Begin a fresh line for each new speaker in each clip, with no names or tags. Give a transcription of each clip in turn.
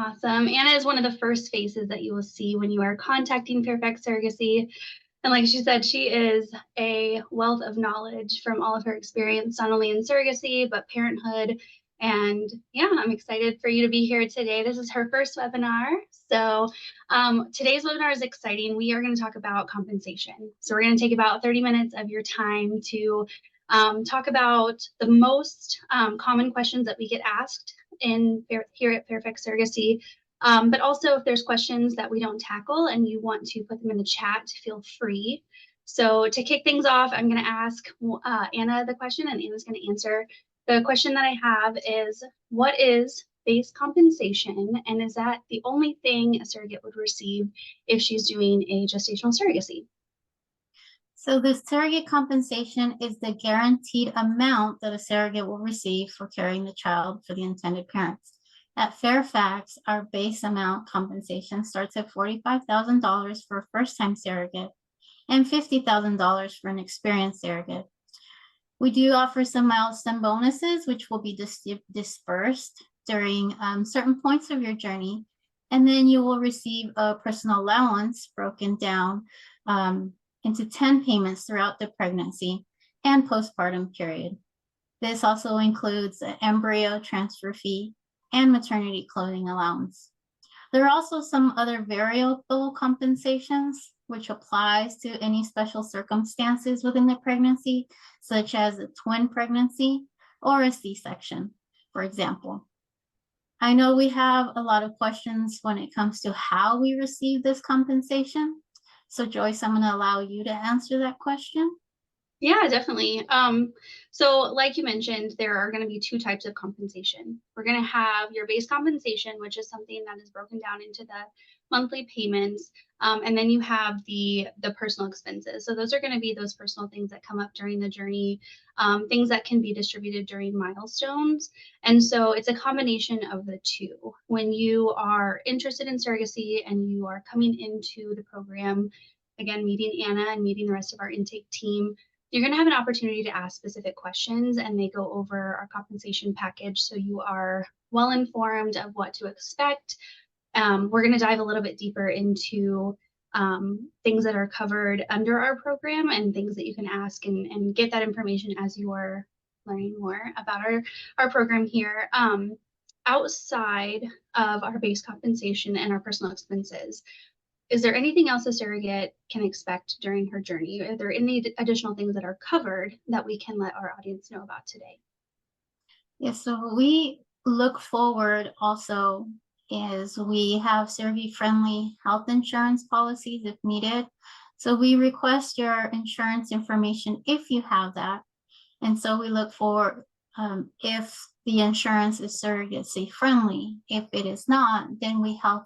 Awesome. Anna is one of the first faces that you will see when you are contacting Fairfax Surrogacy. And like she said, she is a wealth of knowledge from all of her experience, not only in surrogacy, but parenthood. And yeah, I'm excited for you to be here today. This is her first webinar. So today's webinar is exciting. We are going to talk about compensation. So we're going to take about 30 minutes of your time to talk about the most common questions that we get asked here at Fairfax Surrogacy. But also if there's questions that we don't tackle and you want to put them in the chat, feel free. So to kick things off, I'm going to ask Anna the question, and Anna's going to answer. The question that I have is, what is base compensation, and is that the only thing a surrogate would receive if she's doing a gestational surrogacy?
So the surrogate compensation is the guaranteed amount that a surrogate will receive for carrying the child for the intended parents. At Fairfax, our base amount compensation starts at $45,000 for a first-time surrogate and $50,000 for an experienced surrogate. We do offer some milestone bonuses, which will be dispersed during certain points of your journey, and then you will receive a personal allowance broken down into 10 payments throughout the pregnancy and postpartum period. This also includes an embryo transfer fee and maternity clothing allowance. There are also some other variable compensations, which applies to any special circumstances within the pregnancy, such as a twin pregnancy or a C-section, for example. I know we have a lot of questions when it comes to how we receive this compensation. So Joyce, I'm going to allow you to answer that question.
Yeah, definitely. So like you mentioned, there are going to be two types of compensation. We're going to have your base compensation, which is something that is broken down into the monthly payments. And then you have the personal expenses. So those are going to be those personal things that come up during the journey, things that can be distributed during milestones. And so it's a combination of the two. When you are interested in surrogacy and you are coming into the program, again, meeting Anna and meeting the rest of our intake team, you're going to have an opportunity to ask specific questions, and they go over our compensation package so you are well informed of what to expect. We're going to dive a little bit deeper into things that are covered under our program and things that you can ask and get that information as you are learning more about our program here. Outside of our base compensation and our personal expenses, is there anything else a surrogate can expect during her journey? Are there any additional things that are covered that we can let our audience know about today?
Yes, so we look forward also is we have surrogate-friendly health insurance policies if needed. So we request your insurance information if you have that. And so we look for if the insurance is surrogacy friendly. If it is not, then we help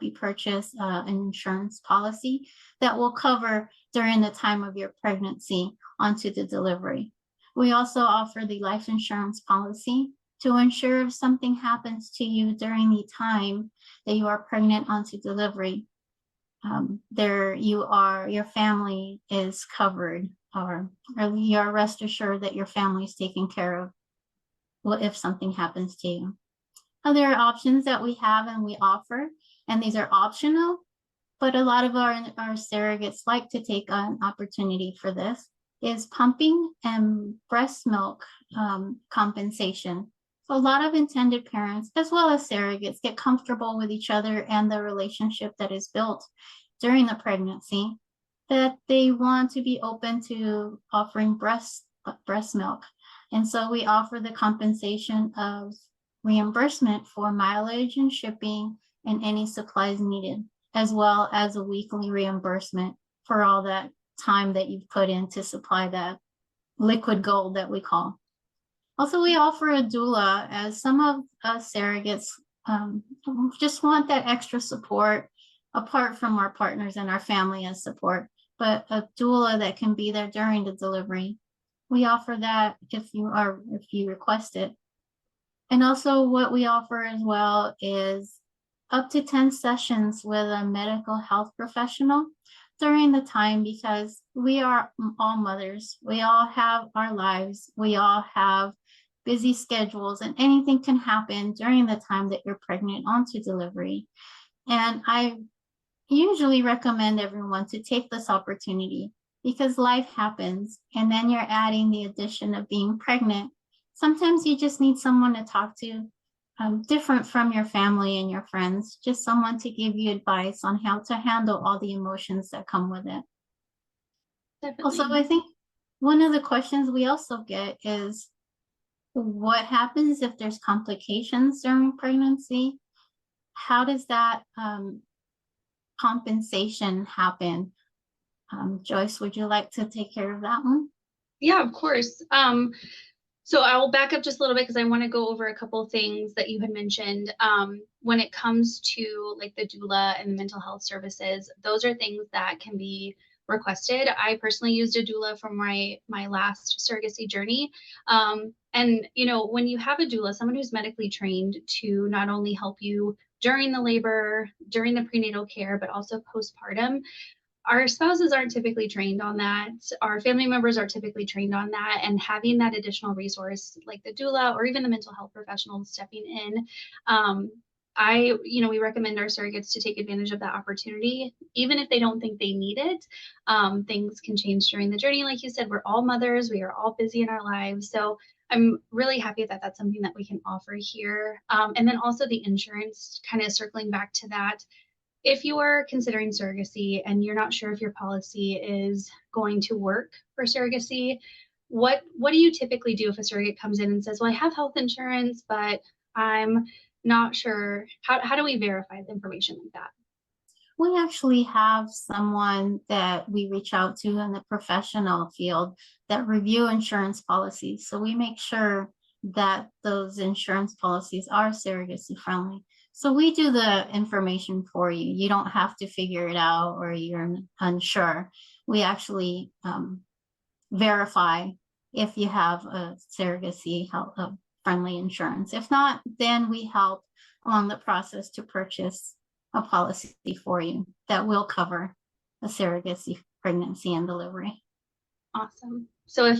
you purchase an insurance policy that will cover during the time of your pregnancy onto the delivery. We also offer the life insurance policy to ensure if something happens to you during the time that you are pregnant onto delivery, your family is covered, or you are rest assured that your family is taken care of if something happens to you. Other options that we have and we offer, and these are optional, but a lot of our surrogates like to take an opportunity for this, is pumping and breast milk compensation. So a lot of intended parents, as well as surrogates, get comfortable with each other and the relationship that is built during the pregnancy, that they want to be open to offering breast milk. And so we offer the compensation of reimbursement for mileage and shipping and any supplies needed, as well as a weekly reimbursement for all that time that you've put in to supply that liquid gold that we call. Also, we offer a doula, as some of us surrogates just want that extra support apart from our partners and our family as support, but a doula that can be there during the delivery. We offer that if you request it. And also what we offer as well is up to 10 sessions with a medical health professional during the time, because we are all mothers. We all have our lives. We all have busy schedules, and anything can happen during the time that you're pregnant onto delivery. And I usually recommend everyone to take this opportunity because life happens, and then you're adding the addition of being pregnant. Sometimes you just need someone to talk to, different from your family and your friends, just someone to give you advice on how to handle all the emotions that come with it. Also,
Definitely.
I think one of the questions we also get is what happens if there's complications during pregnancy? How does that compensation happen? Joyce, would you like to take care of that one?
Yeah, of course. So I'll back up just a little bit because I want to go over a couple things that you had mentioned. When it comes to like the doula and the mental health services, those are things that can be requested. I personally used a doula for my last surrogacy journey. And you know, when you have a doula, someone who's medically trained to not only help you during the labor, during the prenatal care, but also postpartum, our spouses aren't typically trained on that. Our family members are typically trained on that. And having that additional resource like the doula or even the mental health professionals stepping in, we recommend our surrogates to take advantage of that opportunity, even if they don't think they need it. Things can change during the journey. Like you said, we're all mothers, we are all busy in our lives. So I'm really happy that that's something that we can offer here. And then also the insurance, kind of circling back to that, if you are considering surrogacy and you're not sure if your policy is going to work for surrogacy, what do you typically do if a surrogate comes in and says, well, I have health insurance, but I'm not sure? How do we verify the information like that?
We actually have someone that we reach out to in the professional field that review insurance policies. So we make sure that those insurance policies are surrogacy friendly. So we do the information for you. You don't have to figure it out or you're unsure. We actually verify if you have a surrogacy friendly insurance. If not, then we help along the process to purchase a policy for you that will cover a surrogacy pregnancy and delivery.
Awesome. So if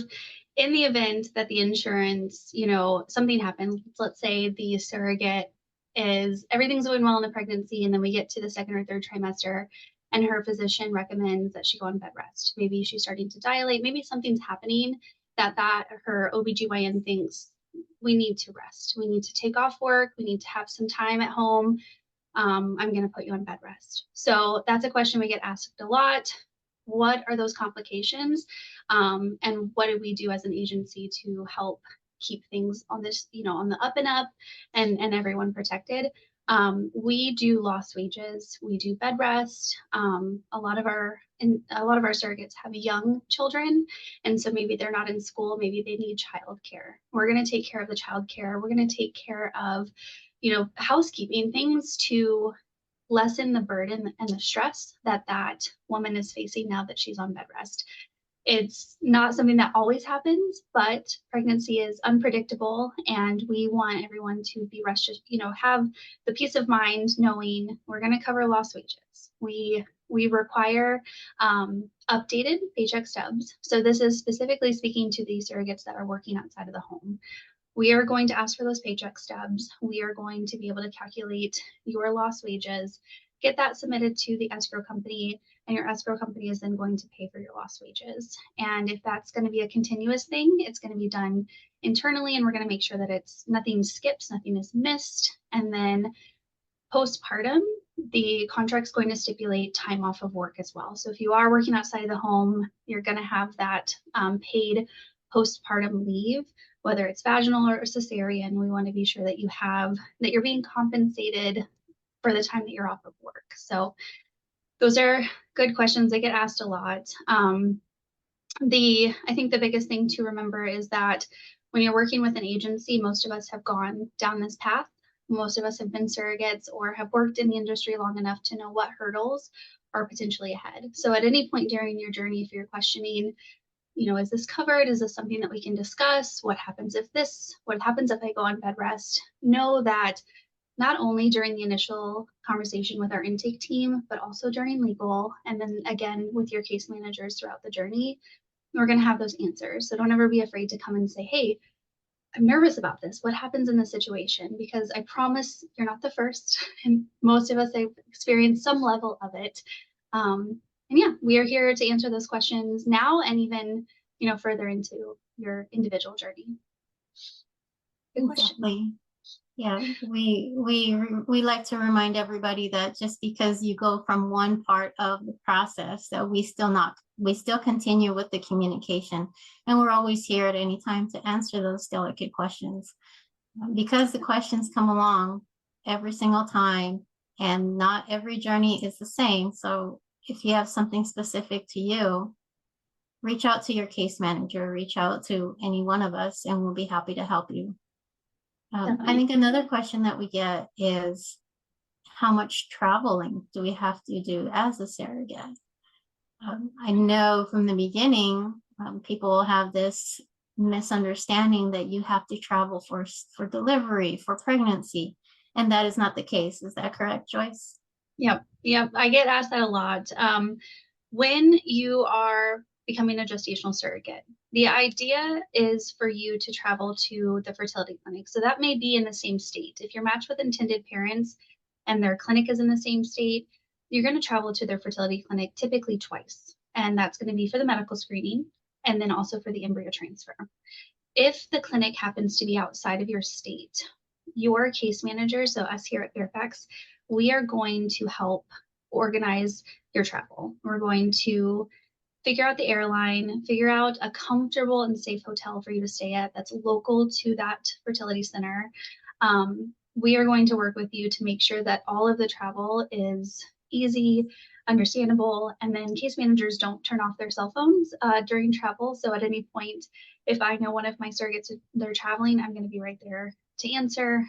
in the event that the insurance, something happens, let's say the surrogate is everything's going well in the pregnancy, and then we get to the second or third trimester and her physician recommends that she go on bed rest. Maybe she's starting to dilate, maybe something's happening that her OBGYN thinks we need to rest. We need to take off work. We need to have some time at home. I'm going to put you on bed rest. So that's a question we get asked a lot. What are those complications? And what do we do as an agency to help keep things on this, on the up and up and everyone protected? We do lost wages. We do bed rest. A lot of our surrogates have young children, and so maybe they're not in school. Maybe they need childcare. We're going to take care of the childcare. We're going to take care of housekeeping things to lessen the burden and the stress that woman is facing now that she's on bed rest. It's not something that always happens, but pregnancy is unpredictable, and we want everyone to be rested, have the peace of mind knowing we're going to cover lost wages. We require updated paycheck stubs. So this is specifically speaking to the surrogates that are working outside of the home. We are going to ask for those paycheck stubs. We are going to be able to calculate your lost wages, get that submitted to the escrow company, and your escrow company is then going to pay for your lost wages. And if that's going to be a continuous thing, it's going to be done internally, and we're going to make sure that nothing skips, nothing is missed. And then postpartum, the contract's going to stipulate time off of work as well. So if you are working outside of the home, you're going to have that paid postpartum leave, whether it's vaginal or cesarean. We want to be sure that you're being compensated for the time that you're off of work. So those are good questions. They get asked a lot. I think the biggest thing to remember is that when you're working with an agency, most of us have gone down this path. Most of us have been surrogates or have worked in the industry long enough to know what hurdles are potentially ahead. So at any point during your journey, if you're questioning, is this covered? Is this something that we can discuss? What happens if I go on bed rest? Know that not only during the initial conversation with our intake team, but also during legal, and then again with your case managers throughout the journey, we're going to have those answers. So don't ever be afraid to come and say, hey, nervous about this. What happens in this situation? Because I promise you're not the first, and most of us have experienced some level of it. And yeah, we are here to answer those questions now and even, further into your individual journey. Good question.
Exactly. Yeah, we like to remind everybody that just because you go from one part of the process, that we still continue with the communication, and we're always here at any time to answer those delicate questions, because the questions come along every single time, and not every journey is the same. So if you have something specific to you, reach out to your case manager, reach out to any one of us, and we'll be happy to help you. I think another question that we get is, how much traveling do we have to do as a surrogate? I know from the beginning, people have this misunderstanding that you have to travel for delivery, for pregnancy, and that is not the case. Is that correct, Joyce?
Yep. I get asked that a lot. When you are becoming a gestational surrogate, the idea is for you to travel to the fertility clinic. So that may be in the same state. If you're matched with intended parents and their clinic is in the same state, you're going to travel to their fertility clinic typically twice. And that's going to be for the medical screening and then also for the embryo transfer. If the clinic happens to be outside of your state, your case manager, so us here at Fairfax, we are going to help organize your travel. We're going to figure out the airline, figure out a comfortable and safe hotel for you to stay at that's local to that fertility center. We are going to work with you to make sure that all of the travel is easy, understandable, and then case managers don't turn off their cell phones during travel. So at any point, if I know one of my surrogates, they're traveling, I'm going to be right there to answer.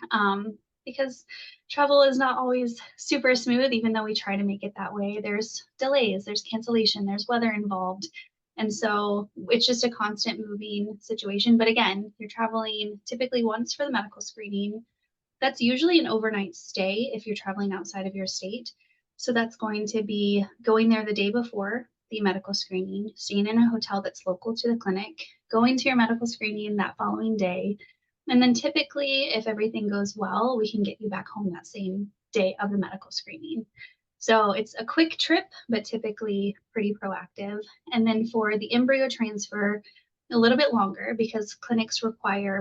Because travel is not always super smooth, even though we try to make it that way. There's delays, there's cancellation, there's weather involved. And so it's just a constant moving situation. But again, you're traveling typically once for the medical screening. That's usually an overnight stay if you're traveling outside of your state. So that's going to be going there the day before the medical screening, staying in a hotel that's local to the clinic, going to your medical screening that following day. And then typically, if everything goes well, we can get you back home that same day of the medical screening. So it's a quick trip, but typically pretty proactive. And then for the embryo transfer, a little bit longer because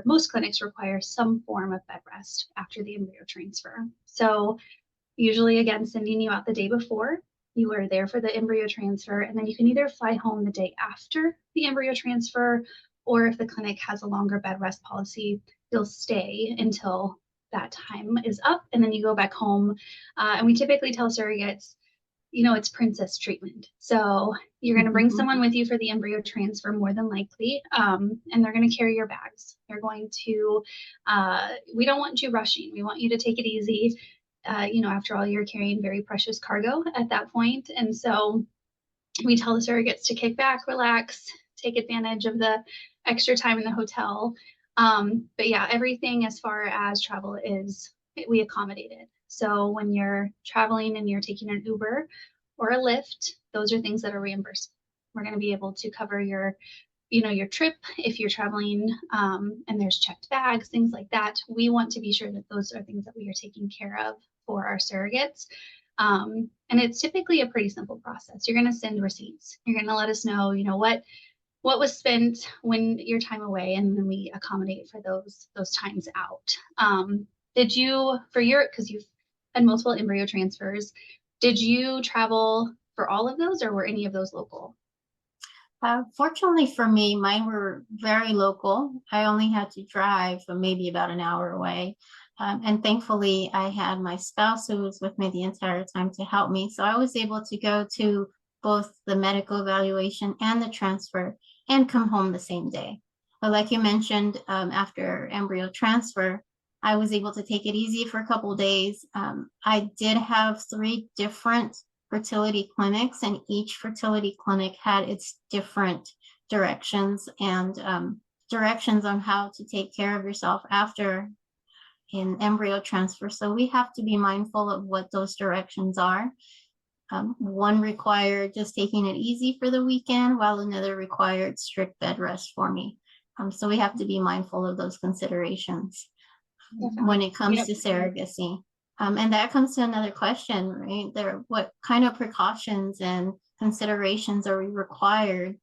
most clinics require some form of bed rest after the embryo transfer. So usually, again, sending you out the day before, you are there for the embryo transfer, and then you can either fly home the day after the embryo transfer, or if the clinic has a longer bed rest policy, you'll stay until that time is up, and then you go back home. And we typically tell surrogates, it's princess treatment. So you're going to bring someone with you for the embryo transfer, more than likely, and they're going to carry your bags. They're going to, we don't want you rushing. We want you to take it easy. After all, you're carrying very precious cargo at that point. And so we tell the surrogates to kick back, relax, take advantage of the extra time in the hotel. But yeah, everything as far as travel we accommodate it. So when you're traveling and you're taking an Uber or a Lyft, those are things that are reimbursed. We're going to be able to cover your trip if you're traveling and there's checked bags, things like that. We want to be sure that those are things that we are taking care of for our surrogates. And it's typically a pretty simple process. You're going to send receipts. You're going to let us know, what was spent when your time away, and then we accommodate for those times out. Because you've had multiple embryo transfers, did you travel for all of those, or were any of those local?
Fortunately for me, mine were very local. I only had to drive maybe about an hour away. And thankfully, I had my spouse who was with me the entire time to help me. So I was able to go to both the medical evaluation and the transfer and come home the same day. But like you mentioned, after embryo transfer, I was able to take it easy for a couple of days. I did have 3 different fertility clinics, and each fertility clinic had its different directions and directions on how to take care of yourself after an embryo transfer. So we have to be mindful of what those directions are. One required just taking it easy for the weekend, while another required strict bed rest for me. So we have to be mindful of those considerations
Definitely.
when it comes
Yep.
to surrogacy. And that comes to another question, right? What kind of precautions and considerations are we required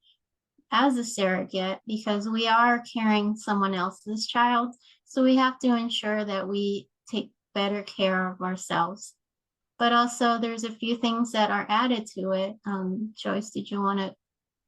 as a surrogate, because we are carrying someone else's child. So we have to ensure that we take better care of ourselves. But also there's a few things that are added to it. Joyce, did you want to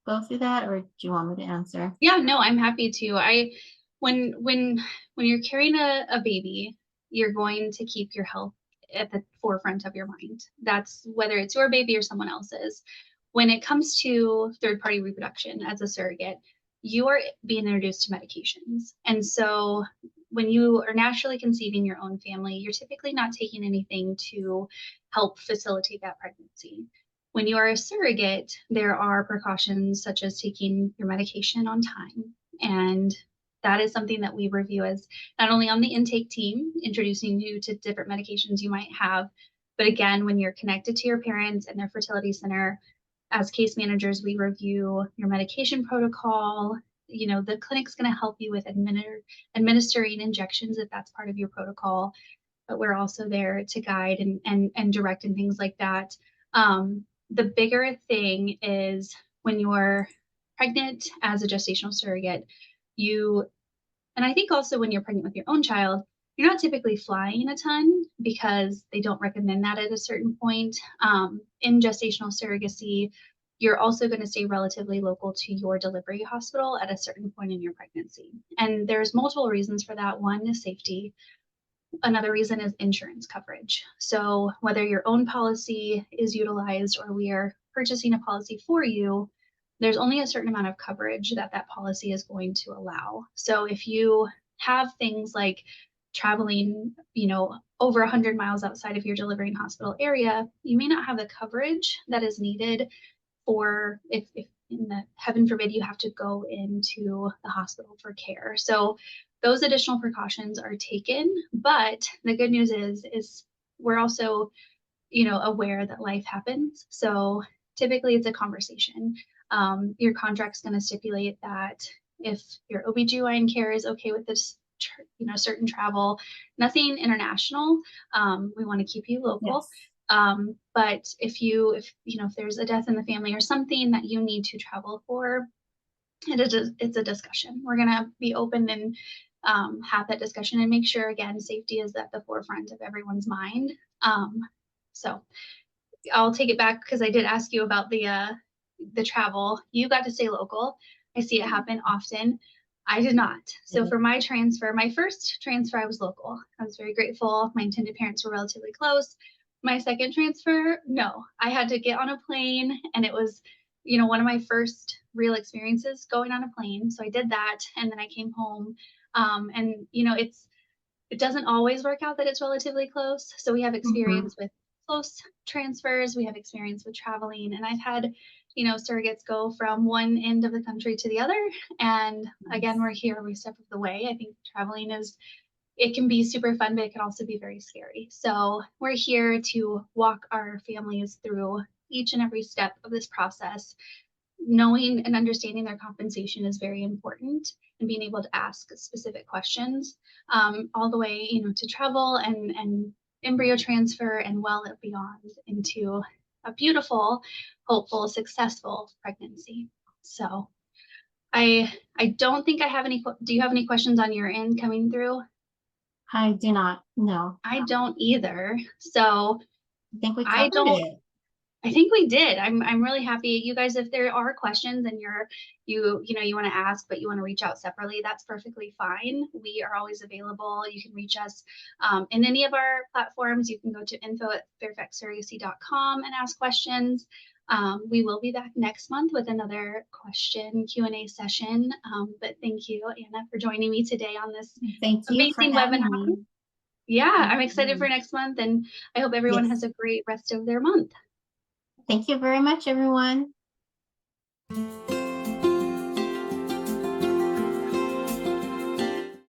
go through that, or do you want me to answer?
Yeah, no, I'm happy to. When you're carrying a baby, you're going to keep your health at the forefront of your mind. That's whether it's your baby or someone else's. When it comes to third-party reproduction as a surrogate, you are being introduced to medications. And so when you are naturally conceiving your own family, you're typically not taking anything to help facilitate that pregnancy. When you are a surrogate, there are precautions such as taking your medication on time. And that is something that we review as not only on the intake team, introducing you to different medications you might have, but again, when you're connected to your parents and their fertility center, as case managers, we review your medication protocol. The clinic's going to help you with administering injections if that's part of your protocol, but we're also there to guide and direct and things like that. The bigger thing is when you're pregnant as a gestational surrogate, and I think also when you're pregnant with your own child, you're not typically flying a ton because they don't recommend that at a certain point. In gestational surrogacy, you're also going to stay relatively local to your delivery hospital at a certain point in your pregnancy. And there's multiple reasons for that. One is safety. Another reason is insurance coverage. So whether your own policy is utilized or we are purchasing a policy for you, there's only a certain amount of coverage that that policy is going to allow. So if you have things like traveling, over 100 miles outside of your delivering hospital area, you may not have the coverage that is needed for if in the heaven forbid you have to go into the hospital for care. So those additional precautions are taken, but the good news is we're also aware that life happens. So typically it's a conversation. Your contract's going to stipulate that if your OB/GYN care is okay with this certain travel, nothing international, we want to keep you local.
Yes.
But if there's a death in the family or something that you need to travel for, it's a discussion. We're going to be open and have that discussion and make sure, again, safety is at the forefront of everyone's mind. So I'll take it back because I did ask you about the travel. You got to stay local. I see it happen often. I did not. So for my transfer, my first transfer, I was local. I was very grateful. My intended parents were relatively close. My second transfer, no, I had to get on a plane, and it was, one of my first real experiences going on a plane. So I did that, and then I came home. And it doesn't always work out that it's relatively close. So we have experience with close transfers. We have experience with traveling, and I've had, surrogates go from one end of the country to the other. And again, we're here every step of the way. I think traveling it can be super fun, but it can also be very scary. So we're here to walk our families through each and every step of this process. Knowing and understanding their compensation is very important, and being able to ask specific questions, all the way, to travel and embryo transfer and well beyond into a beautiful, hopeful, successful pregnancy. So I don't think I have any. Do you have any questions on your end coming through?
I do not know.
I don't either. So
I think we
I
covered
don't.
it.
I think we did. I'm really happy. You guys, if there are questions and you want to ask, but you want to reach out separately, that's perfectly fine. We are always available. You can reach us in any of our platforms. You can go to info@fairfaxsurrogacy.com and ask questions. We will be back next month with another question Q&A session. But thank you, Anna, for joining me today on this
Thank you for
amazing
having
webinar.
me.
Yeah, I'm excited for next month, and I hope everyone has a great rest of their month.
Thank you very much, everyone.